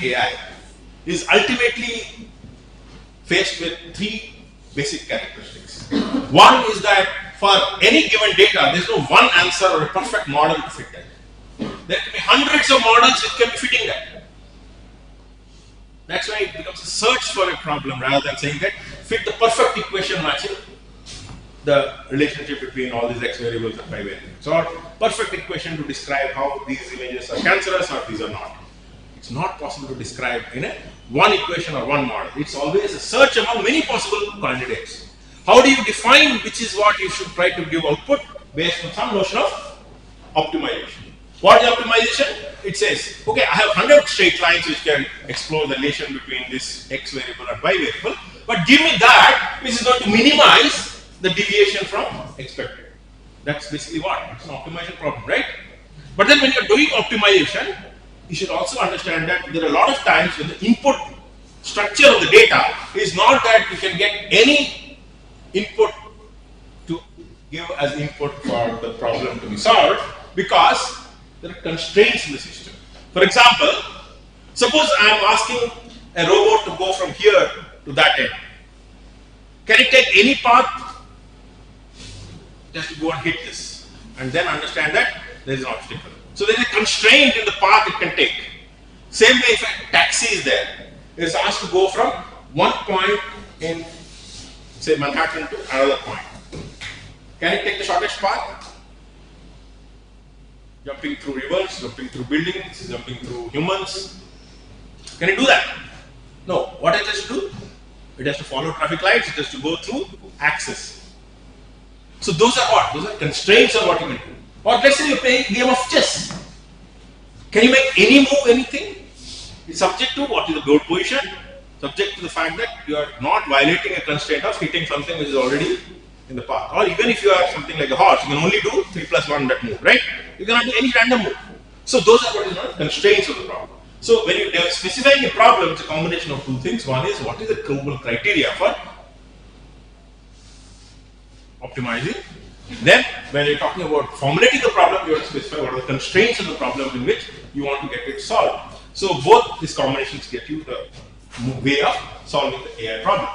AI is ultimately faced with three basic characteristics. One is that for any given data, there's no one answer or a perfect model to fit that. There can be hundreds of models which can be fitting that. That's why it becomes a search for a problem rather than saying that fit the perfect equation matching the relationship between all these x variables and y variables, or perfect equation to describe how these images are cancerous or these are not. It's not possible to describe in a one equation or one model. It's always a search among many possible candidates. How do you define which is what you should try to give output based on some notion of optimization? What is optimization? It says, okay, I have 100 straight lines which can explore the relation between this x variable and y variable, but give me that which is going to minimize the deviation from expected. That's basically what? It's an optimization problem, right? But then when you're doing optimization, you should also understand that there are a lot of times when the input structure of the data is not that you can get any input to give as input for the problem to be solved, because there are constraints in the system. For example, suppose I am asking a robot to go from here to that end. Can it take any path? Just to go and hit this, and then understand that there is an obstacle. So there is a constraint in the path it can take. Same way, if a taxi is there, it is asked to go from one point in, say, Manhattan to another point. Can it take the shortest path? Jumping through rivers, jumping through buildings, jumping through humans. Can it do that? No. What it has to do? It has to follow traffic lights, it has to go through axis. So those are what? Those are constraints on what you can do. Or let's say you're playing a game of chess. Can you make any move, anything? It's subject to what is the board position, subject to the fact that you are not violating a constraint of hitting something which is already in the path. Or even if you are something like a horse, you can only do 3+1 that move, right? You cannot do any random move. So those are what is known as constraints of the problem. So when you are specifying a problem, it's a combination of two things. One is what is the global criteria for optimizing. Then, when you're talking about formulating the problem, you have to specify what are the constraints of the problem in which you want to get it solved. So, both these combinations get you the way of solving the AI problem.